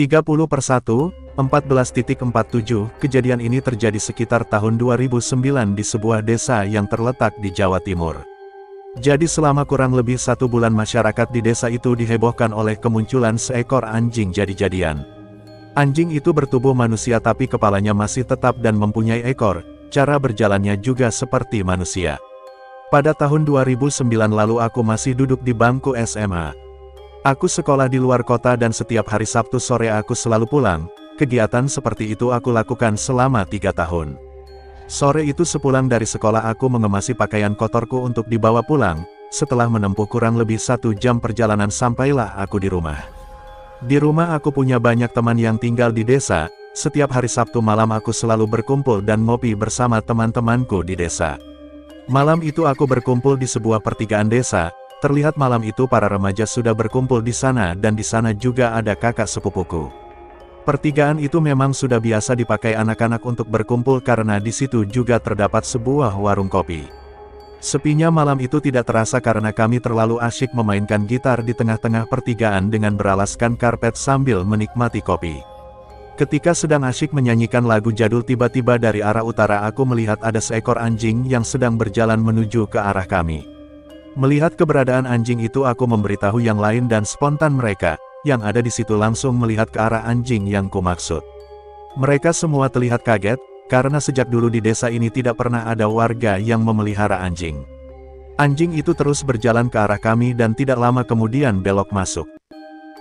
30/1/14.47. Kejadian ini terjadi sekitar tahun 2009 di sebuah desa yang terletak di Jawa Timur. Jadi selama kurang lebih 1 bulan masyarakat di desa itu dihebohkan oleh kemunculan seekor anjing jadi-jadian. Anjing itu bertubuh manusia tapi kepalanya masih tetap dan mempunyai ekor, cara berjalannya juga seperti manusia. Pada tahun 2009 lalu aku masih duduk di bangku SMA. Aku sekolah di luar kota dan setiap hari Sabtu sore aku selalu pulang. Kegiatan seperti itu aku lakukan selama 3 tahun. Sore itu sepulang dari sekolah aku mengemasi pakaian kotorku untuk dibawa pulang. Setelah menempuh kurang lebih 1 jam perjalanan sampailah aku di rumah. Di rumah aku punya banyak teman yang tinggal di desa. Setiap hari Sabtu malam aku selalu berkumpul dan ngopi bersama teman-temanku di desa. Malam itu aku berkumpul di sebuah pertigaan desa. Terlihat malam itu para remaja sudah berkumpul di sana dan di sana juga ada kakak sepupuku. Pertigaan itu memang sudah biasa dipakai anak-anak untuk berkumpul karena di situ juga terdapat sebuah warung kopi. Sepinya malam itu tidak terasa karena kami terlalu asyik memainkan gitar di tengah-tengah pertigaan dengan beralaskan karpet sambil menikmati kopi. Ketika sedang asyik menyanyikan lagu jadul tiba-tiba dari arah utara aku melihat ada seekor anjing yang sedang berjalan menuju ke arah kami. Melihat keberadaan anjing itu aku memberitahu yang lain dan spontan mereka, yang ada di situ langsung melihat ke arah anjing yang kumaksud. Mereka semua terlihat kaget, karena sejak dulu di desa ini tidak pernah ada warga yang memelihara anjing. Anjing itu terus berjalan ke arah kami dan tidak lama kemudian belok masuk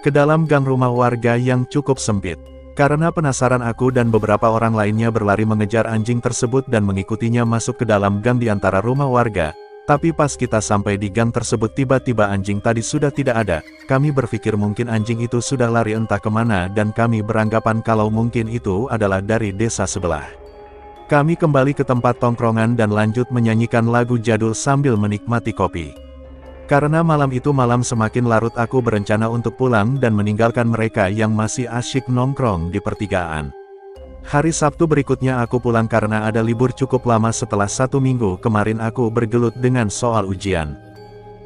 ke dalam gang rumah warga yang cukup sempit. Karena penasaran aku dan beberapa orang lainnya berlari mengejar anjing tersebut dan mengikutinya masuk ke dalam gang di antara rumah warga. Tapi pas kita sampai di gang tersebut tiba-tiba anjing tadi sudah tidak ada. Kami berpikir mungkin anjing itu sudah lari entah kemana dan kami beranggapan kalau mungkin itu adalah dari desa sebelah. Kami kembali ke tempat tongkrongan dan lanjut menyanyikan lagu jadul sambil menikmati kopi. Karena malam itu malam semakin larut aku berencana untuk pulang dan meninggalkan mereka yang masih asyik nongkrong di pertigaan. Hari Sabtu berikutnya aku pulang karena ada libur cukup lama setelah 1 minggu kemarin aku bergelut dengan soal ujian.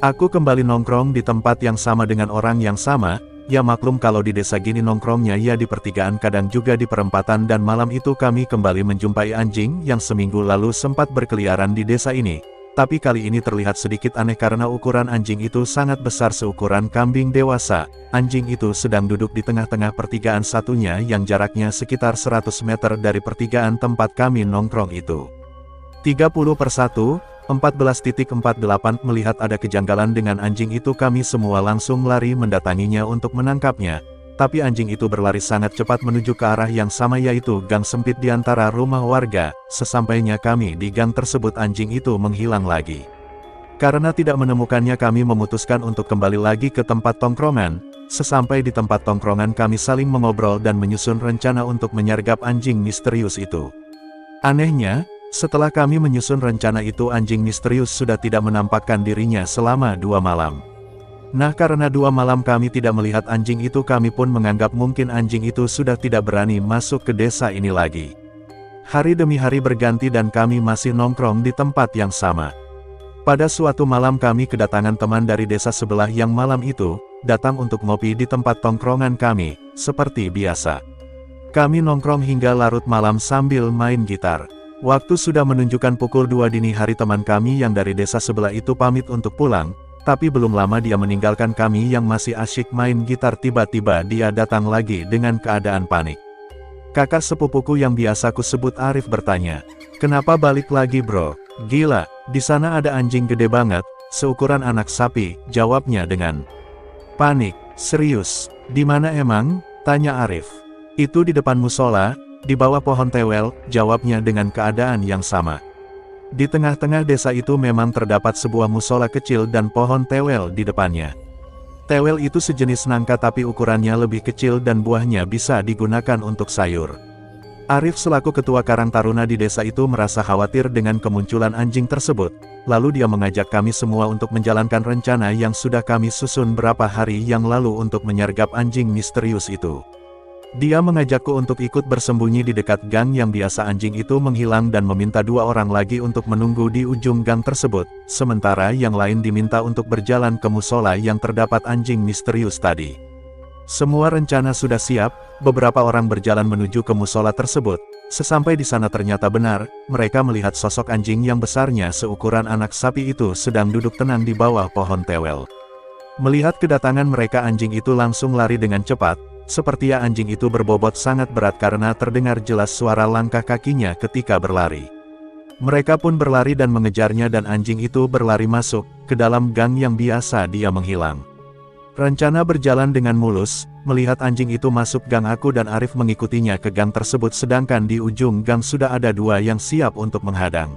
Aku kembali nongkrong di tempat yang sama dengan orang yang sama. Ya maklum kalau di desa gini nongkrongnya ya di pertigaan kadang juga di perempatan dan malam itu kami kembali menjumpai anjing yang seminggu lalu sempat berkeliaran di desa ini. Tapi kali ini terlihat sedikit aneh karena ukuran anjing itu sangat besar seukuran kambing dewasa. Anjing itu sedang duduk di tengah-tengah pertigaan satunya yang jaraknya sekitar 100 meter dari pertigaan tempat kami nongkrong itu. 30/1/14.48 Melihat ada kejanggalan dengan anjing itu kami semua langsung lari mendatanginya untuk menangkapnya. Tapi anjing itu berlari sangat cepat menuju ke arah yang sama yaitu gang sempit di antara rumah warga. Sesampainya kami di gang tersebut anjing itu menghilang lagi. Karena tidak menemukannya kami memutuskan untuk kembali lagi ke tempat tongkrongan. Sesampai di tempat tongkrongan kami saling mengobrol dan menyusun rencana untuk menyergap anjing misterius itu. Anehnya, setelah kami menyusun rencana itu anjing misterius sudah tidak menampakkan dirinya selama 2 malam. Nah karena 2 malam kami tidak melihat anjing itu kami pun menganggap mungkin anjing itu sudah tidak berani masuk ke desa ini lagi. Hari demi hari berganti dan kami masih nongkrong di tempat yang sama. Pada suatu malam kami kedatangan teman dari desa sebelah yang malam itu datang untuk ngopi di tempat tongkrongan kami, seperti biasa. Kami nongkrong hingga larut malam sambil main gitar. Waktu sudah menunjukkan pukul 2 dini hari teman kami yang dari desa sebelah itu pamit untuk pulang, tapi belum lama dia meninggalkan kami yang masih asyik main gitar tiba-tiba dia datang lagi dengan keadaan panik. Kakak sepupuku yang biasa ku sebut Arif bertanya, "Kenapa balik lagi bro? Gila, di sana ada anjing gede banget, seukuran anak sapi," jawabnya dengan panik. "Serius, di mana emang?" tanya Arif. "Itu di depan musola, di bawah pohon tewel," jawabnya dengan keadaan yang sama. Di tengah-tengah desa itu memang terdapat sebuah musola kecil dan pohon tewel di depannya. Tewel itu sejenis nangka tapi ukurannya lebih kecil dan buahnya bisa digunakan untuk sayur. Arif selaku ketua Karang Taruna di desa itu merasa khawatir dengan kemunculan anjing tersebut, lalu dia mengajak kami semua untuk menjalankan rencana yang sudah kami susun berapa hari yang lalu untuk menyergap anjing misterius itu. Dia mengajakku untuk ikut bersembunyi di dekat gang yang biasa anjing itu menghilang dan meminta 2 orang lagi untuk menunggu di ujung gang tersebut, sementara yang lain diminta untuk berjalan ke musola yang terdapat anjing misterius tadi. Semua rencana sudah siap, beberapa orang berjalan menuju ke musola tersebut. Sesampai di sana ternyata benar, mereka melihat sosok anjing yang besarnya seukuran anak sapi itu sedang duduk tenang di bawah pohon tewel. Melihat kedatangan mereka, anjing itu langsung lari dengan cepat, sepertinya anjing itu berbobot sangat berat karena terdengar jelas suara langkah kakinya ketika berlari. Mereka pun berlari dan mengejarnya dan anjing itu berlari masuk ke dalam gang yang biasa dia menghilang. Rencana berjalan dengan mulus, melihat anjing itu masuk gang, aku dan Arif mengikutinya ke gang tersebut sedangkan di ujung gang sudah ada dua yang siap untuk menghadang.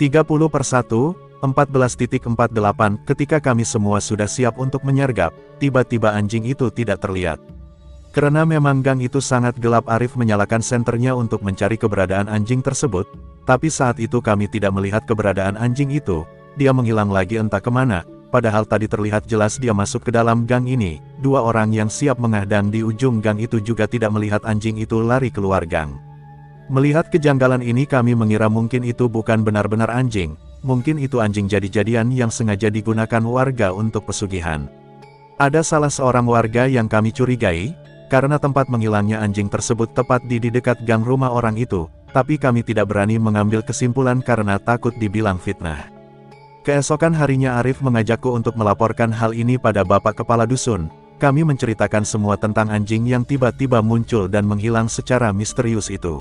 30/1, 14.48 ketika kami semua sudah siap untuk menyergap, tiba-tiba anjing itu tidak terlihat. Karena memang gang itu sangat gelap, Arif menyalakan senternya untuk mencari keberadaan anjing tersebut, tapi saat itu kami tidak melihat keberadaan anjing itu, dia menghilang lagi entah kemana. Padahal tadi terlihat jelas dia masuk ke dalam gang ini. Dua orang yang siap menghadang di ujung gang itu juga tidak melihat anjing itu lari keluar gang. Melihat kejanggalan ini kami mengira mungkin itu bukan benar-benar anjing, mungkin itu anjing jadi-jadian yang sengaja digunakan warga untuk pesugihan. Ada salah seorang warga yang kami curigai, karena tempat menghilangnya anjing tersebut tepat di dekat gang rumah orang itu, tapi kami tidak berani mengambil kesimpulan karena takut dibilang fitnah. Keesokan harinya Arif mengajakku untuk melaporkan hal ini pada Bapak Kepala Dusun. Kami menceritakan semua tentang anjing yang tiba-tiba muncul dan menghilang secara misterius itu.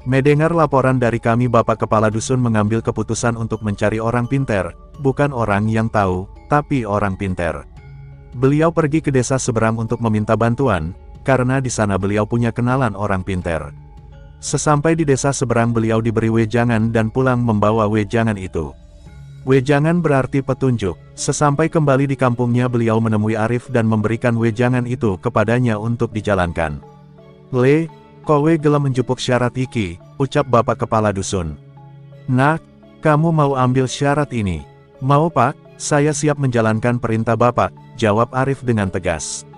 Mendengar laporan dari kami, Bapak Kepala Dusun mengambil keputusan untuk mencari orang pintar, bukan orang yang tahu, tapi orang pintar. Beliau pergi ke desa seberang untuk meminta bantuan, karena di sana beliau punya kenalan orang pintar. Sesampai di desa seberang beliau diberi wejangan dan pulang membawa wejangan itu. Wejangan berarti petunjuk. Sesampai kembali di kampungnya beliau menemui Arif dan memberikan wejangan itu kepadanya untuk dijalankan. "Le, kowe gelem menjupuk syarat iki," ucap Bapak Kepala Dusun. "Nak, kamu mau ambil syarat ini?" "Mau Pak, saya siap menjalankan perintah Bapak," jawab Arif dengan tegas.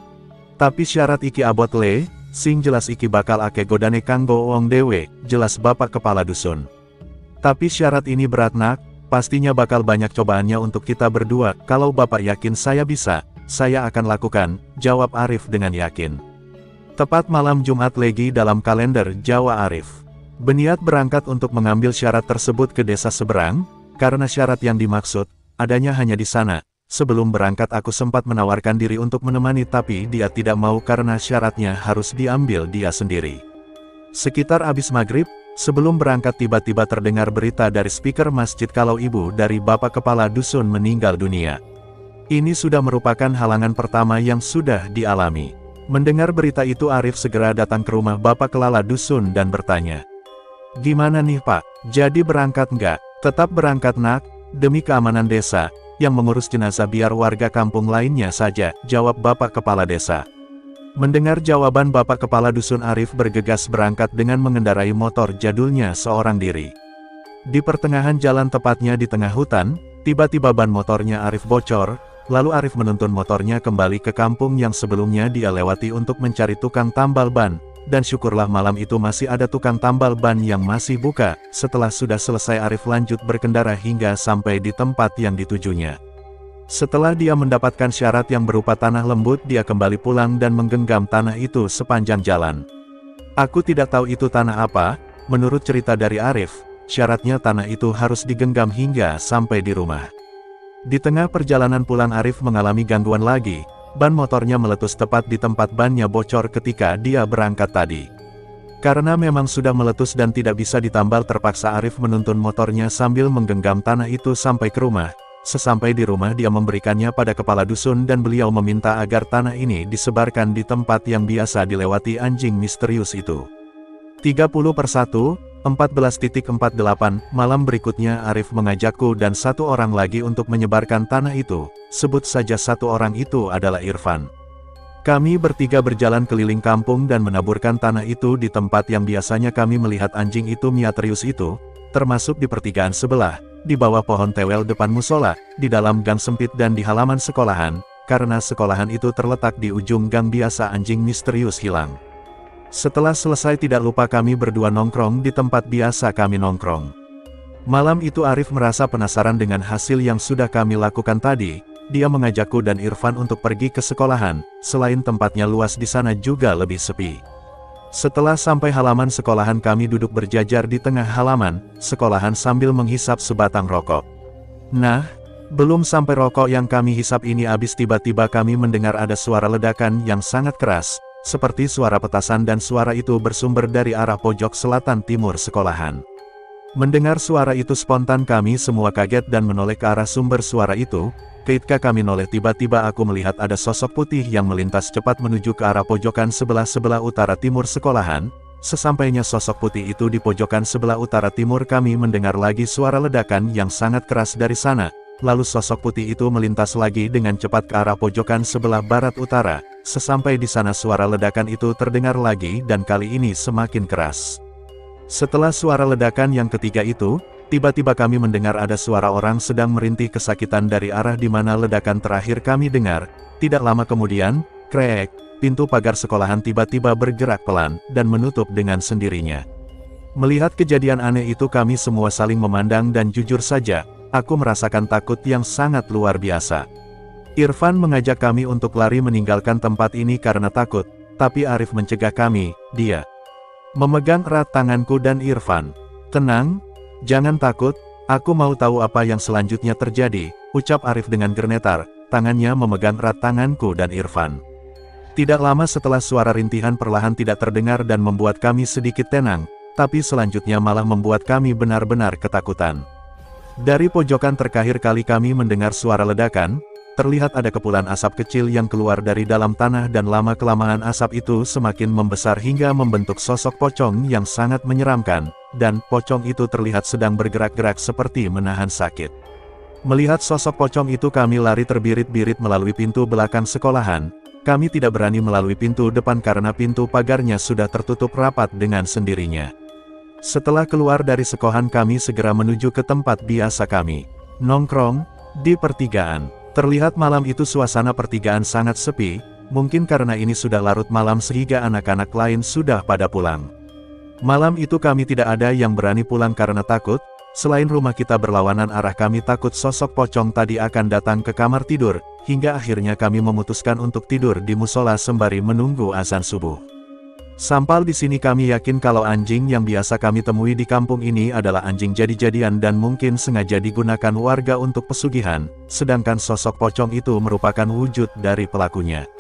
"Tapi syarat iki abot Le, sing jelas iki bakal ake godane kanggo wong dewe," jelas Bapak Kepala Dusun. "Tapi syarat ini berat Nak. Pastinya bakal banyak cobaannya untuk kita berdua. Kalau Bapak yakin saya bisa, saya akan lakukan," jawab Arif dengan yakin. Tepat malam Jumat Legi dalam kalender Jawa, Arif berniat berangkat untuk mengambil syarat tersebut ke desa seberang, karena syarat yang dimaksud, adanya hanya di sana. Sebelum berangkat aku sempat menawarkan diri untuk menemani tapi dia tidak mau karena syaratnya harus diambil dia sendiri. Sekitar habis maghrib, sebelum berangkat tiba-tiba terdengar berita dari speaker masjid kalau ibu dari Bapak Kepala Dusun meninggal dunia. Ini sudah merupakan halangan pertama yang sudah dialami. Mendengar berita itu Arif segera datang ke rumah Bapak Kepala Dusun dan bertanya, "Gimana nih Pak, jadi berangkat nggak?" "Tetap berangkat Nak, demi keamanan desa, yang mengurus jenazah biar warga kampung lainnya saja," jawab Bapak Kepala Desa. Mendengar jawaban Bapak Kepala Dusun, Arif bergegas berangkat dengan mengendarai motor jadulnya seorang diri. Di pertengahan jalan, tepatnya di tengah hutan, tiba-tiba ban motornya Arif bocor, lalu Arif menuntun motornya kembali ke kampung yang sebelumnya dia lewati untuk mencari tukang tambal ban, dan syukurlah malam itu masih ada tukang tambal ban yang masih buka. Setelah sudah selesai Arif lanjut berkendara hingga sampai di tempat yang ditujunya. Setelah dia mendapatkan syarat yang berupa tanah lembut, dia kembali pulang dan menggenggam tanah itu sepanjang jalan. "Aku tidak tahu itu tanah apa," menurut cerita dari Arif, syaratnya tanah itu harus digenggam hingga sampai di rumah. Di tengah perjalanan pulang Arif mengalami gangguan lagi, ban motornya meletus tepat di tempat bannya bocor ketika dia berangkat tadi. Karena memang sudah meletus dan tidak bisa ditambal, terpaksa Arif menuntun motornya sambil menggenggam tanah itu sampai ke rumah. Sesampai di rumah dia memberikannya pada kepala dusun dan beliau meminta agar tanah ini disebarkan di tempat yang biasa dilewati anjing misterius itu. 30/1, 14.48, malam berikutnya Arif mengajakku dan satu orang lagi untuk menyebarkan tanah itu. Sebut saja satu orang itu adalah Irfan. Kami bertiga berjalan keliling kampung dan menaburkan tanah itu di tempat yang biasanya kami melihat anjing itu misterius itu, termasuk di pertigaan sebelah, di bawah pohon tewel depan musola, di dalam gang sempit dan di halaman sekolahan, karena sekolahan itu terletak di ujung gang biasa anjing misterius hilang. Setelah selesai tidak lupa kami berdua nongkrong di tempat biasa kami nongkrong. Malam itu Arif merasa penasaran dengan hasil yang sudah kami lakukan tadi, dia mengajakku dan Irfan untuk pergi ke sekolahan, selain tempatnya luas di sana juga lebih sepi. Setelah sampai halaman sekolahan kami duduk berjajar di tengah halaman sekolahan sambil menghisap sebatang rokok. Nah, belum sampai rokok yang kami hisap ini habis tiba-tiba kami mendengar ada suara ledakan yang sangat keras, seperti suara petasan dan suara itu bersumber dari arah pojok selatan timur sekolahan. Mendengar suara itu spontan kami semua kaget dan menoleh ke arah sumber suara itu. Ketika kami noleh tiba-tiba aku melihat ada sosok putih yang melintas cepat menuju ke arah pojokan sebelah utara timur sekolahan. Sesampainya sosok putih itu di pojokan sebelah utara timur kami mendengar lagi suara ledakan yang sangat keras dari sana. Lalu sosok putih itu melintas lagi dengan cepat ke arah pojokan sebelah barat utara. Sesampai di sana suara ledakan itu terdengar lagi dan kali ini semakin keras. Setelah suara ledakan yang ketiga itu, tiba-tiba kami mendengar ada suara orang sedang merintih kesakitan dari arah di mana ledakan terakhir kami dengar. Tidak lama kemudian, krek, pintu pagar sekolahan tiba-tiba bergerak pelan dan menutup dengan sendirinya. Melihat kejadian aneh itu kami semua saling memandang dan jujur saja, aku merasakan takut yang sangat luar biasa. Irfan mengajak kami untuk lari meninggalkan tempat ini karena takut, tapi Arif mencegah kami. Dia memegang erat tanganku dan Irfan. "Tenang, jangan takut, aku mau tahu apa yang selanjutnya terjadi," ucap Arif dengan gemetar, tangannya memegang erat tanganku dan Irfan. Tidak lama setelah suara rintihan perlahan tidak terdengar dan membuat kami sedikit tenang, tapi selanjutnya malah membuat kami benar-benar ketakutan. Dari pojokan terakhir kali kami mendengar suara ledakan, terlihat ada kepulan asap kecil yang keluar dari dalam tanah dan lama-kelamaan asap itu semakin membesar hingga membentuk sosok pocong yang sangat menyeramkan, dan pocong itu terlihat sedang bergerak-gerak seperti menahan sakit. Melihat sosok pocong itu kami lari terbirit-birit melalui pintu belakang sekolahan. Kami tidak berani melalui pintu depan karena pintu pagarnya sudah tertutup rapat dengan sendirinya. Setelah keluar dari sekolahan kami segera menuju ke tempat biasa kami nongkrong, di pertigaan. Terlihat malam itu suasana pertigaan sangat sepi, mungkin karena ini sudah larut malam sehingga anak-anak lain sudah pada pulang. Malam itu kami tidak ada yang berani pulang karena takut, selain rumah kita berlawanan arah kami takut sosok pocong tadi akan datang ke kamar tidur, hingga akhirnya kami memutuskan untuk tidur di musola sembari menunggu azan subuh. Sampai di sini kami yakin kalau anjing yang biasa kami temui di kampung ini adalah anjing jadi-jadian dan mungkin sengaja digunakan warga untuk pesugihan, sedangkan sosok pocong itu merupakan wujud dari pelakunya.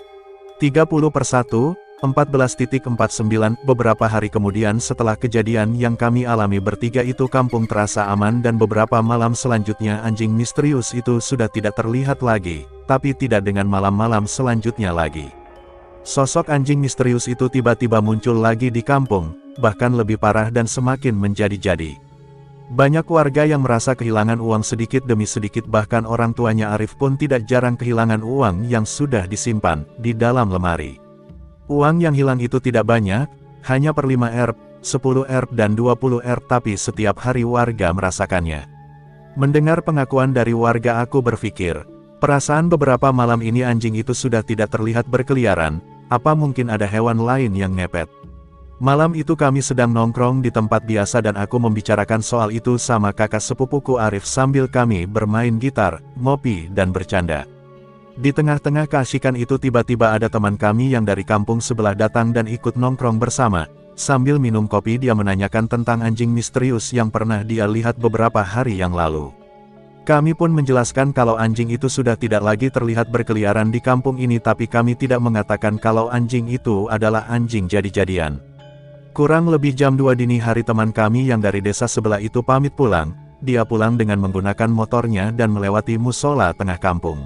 30/1/14.49 Beberapa hari kemudian setelah kejadian yang kami alami bertiga itu kampung terasa aman dan beberapa malam selanjutnya anjing misterius itu sudah tidak terlihat lagi, tapi tidak dengan malam-malam selanjutnya lagi. Sosok anjing misterius itu tiba-tiba muncul lagi di kampung, bahkan lebih parah dan semakin menjadi-jadi. Banyak warga yang merasa kehilangan uang sedikit demi sedikit, bahkan orang tuanya Arif pun tidak jarang kehilangan uang yang sudah disimpan di dalam lemari. Uang yang hilang itu tidak banyak, hanya per 5 Rp, 10 Rp dan 20 Rp, tapi setiap hari warga merasakannya. Mendengar pengakuan dari warga aku berpikir, perasaan beberapa malam ini anjing itu sudah tidak terlihat berkeliaran. Apa mungkin ada hewan lain yang ngepet? Malam itu kami sedang nongkrong di tempat biasa dan aku membicarakan soal itu sama kakak sepupuku Arif sambil kami bermain gitar, ngopi dan bercanda. Di tengah-tengah keasikan itu tiba-tiba ada teman kami yang dari kampung sebelah datang dan ikut nongkrong bersama. Sambil minum kopi dia menanyakan tentang anjing misterius yang pernah dia lihat beberapa hari yang lalu. Kami pun menjelaskan kalau anjing itu sudah tidak lagi terlihat berkeliaran di kampung ini, tapi kami tidak mengatakan kalau anjing itu adalah anjing jadi-jadian. Kurang lebih jam 2 dini hari teman kami yang dari desa sebelah itu pamit pulang. Dia pulang dengan menggunakan motornya dan melewati musola tengah kampung.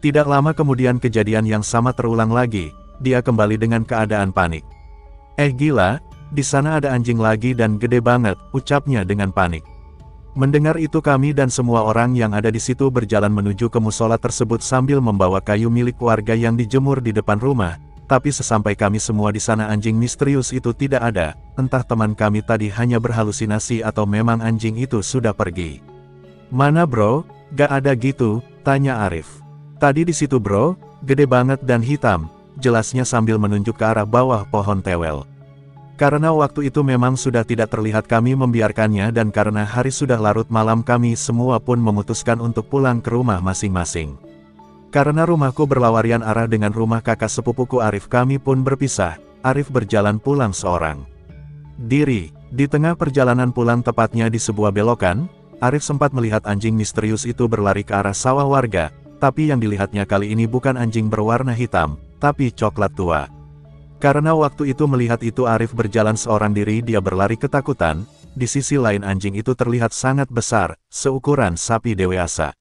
Tidak lama kemudian kejadian yang sama terulang lagi, dia kembali dengan keadaan panik. Gila, di sana ada anjing lagi dan gede banget," ucapnya dengan panik. Mendengar itu kami dan semua orang yang ada di situ berjalan menuju ke musola tersebut sambil membawa kayu milik warga yang dijemur di depan rumah, tapi sesampai kami semua di sana anjing misterius itu tidak ada, entah teman kami tadi hanya berhalusinasi atau memang anjing itu sudah pergi. "Mana bro, gak ada gitu," tanya Arif. "Tadi di situ bro, gede banget dan hitam," jelasnya sambil menunjuk ke arah bawah pohon tewel. Karena waktu itu memang sudah tidak terlihat kami membiarkannya dan karena hari sudah larut malam kami semua pun memutuskan untuk pulang ke rumah masing-masing. Karena rumahku berlawarian arah dengan rumah kakak sepupuku Arif, kami pun berpisah. Arif berjalan pulang seorang diri. Di tengah perjalanan pulang, tepatnya di sebuah belokan, Arif sempat melihat anjing misterius itu berlari ke arah sawah warga, tapi yang dilihatnya kali ini bukan anjing berwarna hitam, tapi coklat tua. Karena waktu itu melihat itu Arif berjalan seorang diri, dia berlari ketakutan. Di sisi lain anjing itu terlihat sangat besar, seukuran sapi dewasa.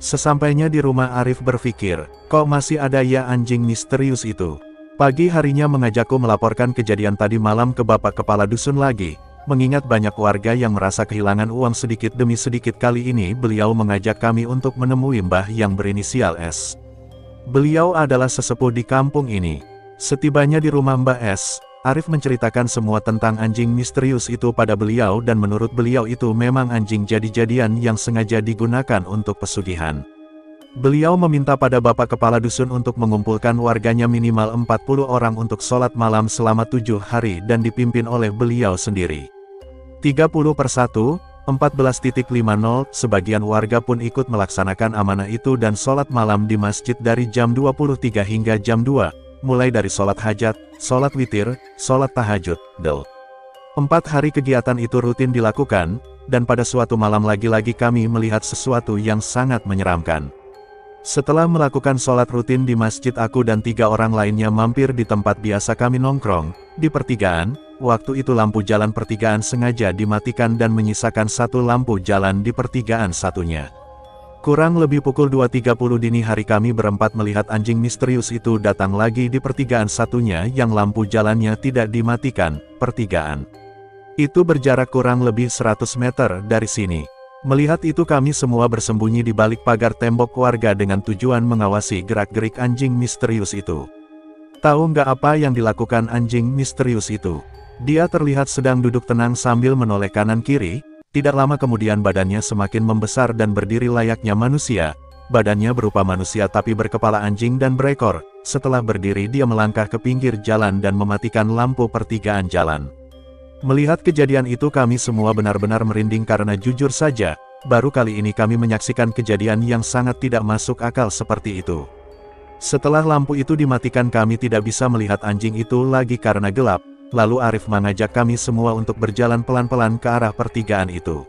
Sesampainya di rumah Arif berpikir, kok masih ada ya anjing misterius itu. Pagi harinya mengajakku melaporkan kejadian tadi malam ke Bapak Kepala Dusun lagi. Mengingat banyak warga yang merasa kehilangan uang sedikit demi sedikit, kali ini beliau mengajak kami untuk menemui Mbah yang berinisial S. Beliau adalah sesepuh di kampung ini. Setibanya di rumah Mbah S, Arif menceritakan semua tentang anjing misterius itu pada beliau, dan menurut beliau itu memang anjing jadi-jadian yang sengaja digunakan untuk pesugihan. Beliau meminta pada Bapak Kepala Dusun untuk mengumpulkan warganya minimal 40 orang untuk sholat malam selama 7 hari dan dipimpin oleh beliau sendiri. 30/1, 14.50, sebagian warga pun ikut melaksanakan amanah itu dan sholat malam di masjid dari jam 23 hingga jam 2, mulai dari sholat hajat, sholat witir, sholat tahajud, del. 4 hari kegiatan itu rutin dilakukan, dan pada suatu malam lagi-lagi kami melihat sesuatu yang sangat menyeramkan. Setelah melakukan sholat rutin di masjid, aku dan 3 orang lainnya mampir di tempat biasa kami nongkrong, di pertigaan. Waktu itu lampu jalan pertigaan sengaja dimatikan dan menyisakan 1 lampu jalan di pertigaan satunya. Kurang lebih pukul 2.30 dini hari kami berempat melihat anjing misterius itu datang lagi di pertigaan satunya yang lampu jalannya tidak dimatikan. Pertigaan itu berjarak kurang lebih 100 meter dari sini. Melihat itu kami semua bersembunyi di balik pagar tembok warga dengan tujuan mengawasi gerak-gerik anjing misterius itu. Tahu nggak apa yang dilakukan anjing misterius itu? Dia terlihat sedang duduk tenang sambil menoleh kanan kiri. Tidak lama kemudian badannya semakin membesar dan berdiri layaknya manusia. Badannya berupa manusia tapi berkepala anjing dan berekor. Setelah berdiri dia melangkah ke pinggir jalan dan mematikan lampu pertigaan jalan. Melihat kejadian itu kami semua benar-benar merinding karena jujur saja, baru kali ini kami menyaksikan kejadian yang sangat tidak masuk akal seperti itu. Setelah lampu itu dimatikan kami tidak bisa melihat anjing itu lagi karena gelap. Lalu Arif mengajak kami semua untuk berjalan pelan-pelan ke arah pertigaan itu.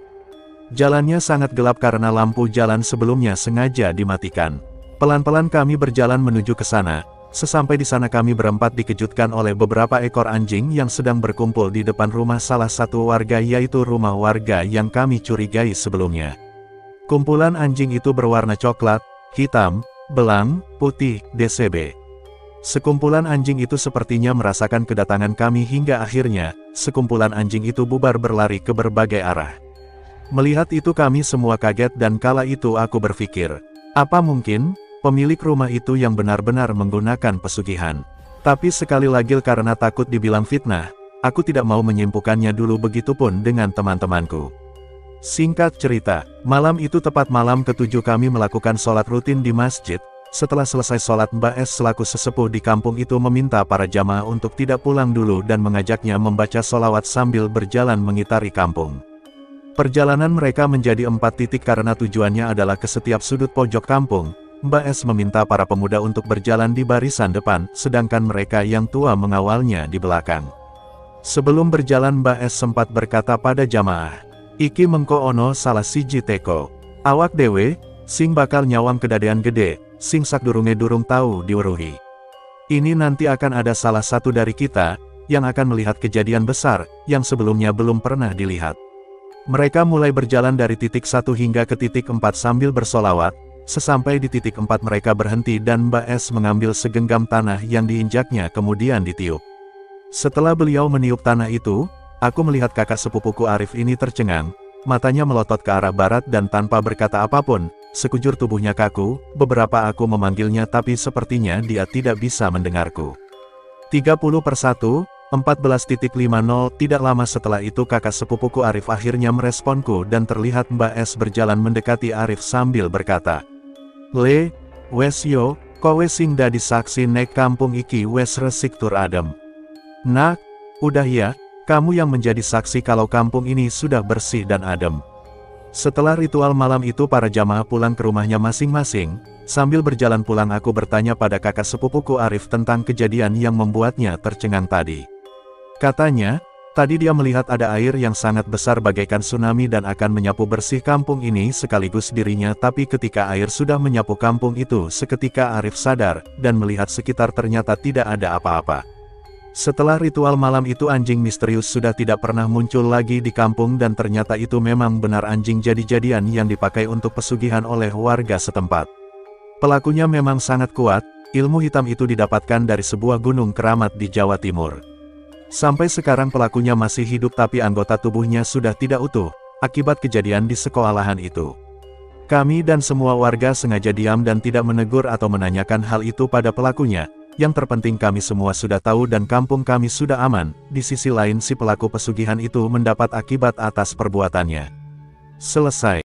Jalannya sangat gelap karena lampu jalan sebelumnya sengaja dimatikan. Pelan-pelan kami berjalan menuju ke sana. Sesampai di sana kami berempat dikejutkan oleh beberapa ekor anjing yang sedang berkumpul di depan rumah salah satu warga, yaitu rumah warga yang kami curigai sebelumnya. Kumpulan anjing itu berwarna coklat, hitam, belang, putih, DCB. Sekumpulan anjing itu sepertinya merasakan kedatangan kami hingga akhirnya, sekumpulan anjing itu bubar berlari ke berbagai arah. Melihat itu kami semua kaget dan kala itu aku berpikir, apa mungkin pemilik rumah itu yang benar-benar menggunakan pesugihan? Tapi sekali lagi karena takut dibilang fitnah, aku tidak mau menyimpulkannya dulu, begitupun dengan teman-temanku. Singkat cerita, malam itu tepat malam ke-7 kami melakukan sholat rutin di masjid. Setelah selesai sholat, Mbak S selaku sesepuh di kampung itu meminta para jamaah untuk tidak pulang dulu dan mengajaknya membaca sholawat sambil berjalan mengitari kampung. Perjalanan mereka menjadi 4 titik karena tujuannya adalah ke setiap sudut pojok kampung. Mbak S meminta para pemuda untuk berjalan di barisan depan, sedangkan mereka yang tua mengawalnya di belakang. Sebelum berjalan Mbak S sempat berkata pada jamaah, "Iki mengko ono salah siji teko. Awak dewe, sing bakal nyawang kedadean gede. Sing sakdurunge durung tahu diweruhi. Ini nanti akan ada salah satu dari kita, yang akan melihat kejadian besar, yang sebelumnya belum pernah dilihat." Mereka mulai berjalan dari titik 1 hingga ke titik 4 sambil bersolawat. Sesampai di titik 4 mereka berhenti dan Mbak S mengambil segenggam tanah yang diinjaknya kemudian ditiup. Setelah beliau meniup tanah itu, aku melihat kakak sepupuku Arif ini tercengang, matanya melotot ke arah barat dan tanpa berkata apapun. Sekujur tubuhnya kaku, beberapa aku memanggilnya tapi sepertinya dia tidak bisa mendengarku. 30/1, 14.50, tidak lama setelah itu kakak sepupuku Arif akhirnya meresponku dan terlihat Mbak S berjalan mendekati Arif sambil berkata, "Le, wes yo, kowe sing dadi saksi nek kampung iki wes resik tur adem." "Nak, udah ya, kamu yang menjadi saksi kalau kampung ini sudah bersih dan adem." Setelah ritual malam itu para jamaah pulang ke rumahnya masing-masing. Sambil berjalan pulang aku bertanya pada kakak sepupuku Arif tentang kejadian yang membuatnya tercengang tadi. Katanya, tadi dia melihat ada air yang sangat besar bagaikan tsunami dan akan menyapu bersih kampung ini sekaligus dirinya, tapi ketika air sudah menyapu kampung itu seketika Arif sadar, dan melihat sekitar ternyata tidak ada apa-apa. Setelah ritual malam itu anjing misterius sudah tidak pernah muncul lagi di kampung dan ternyata itu memang benar anjing jadi-jadian yang dipakai untuk pesugihan oleh warga setempat. Pelakunya memang sangat kuat, ilmu hitam itu didapatkan dari sebuah gunung keramat di Jawa Timur. Sampai sekarang pelakunya masih hidup tapi anggota tubuhnya sudah tidak utuh, akibat kejadian di sekolahan itu. Kami dan semua warga sengaja diam dan tidak menegur atau menanyakan hal itu pada pelakunya. Yang terpenting kami semua sudah tahu dan kampung kami sudah aman. Di sisi lain si pelaku pesugihan itu mendapat akibat atas perbuatannya. Selesai.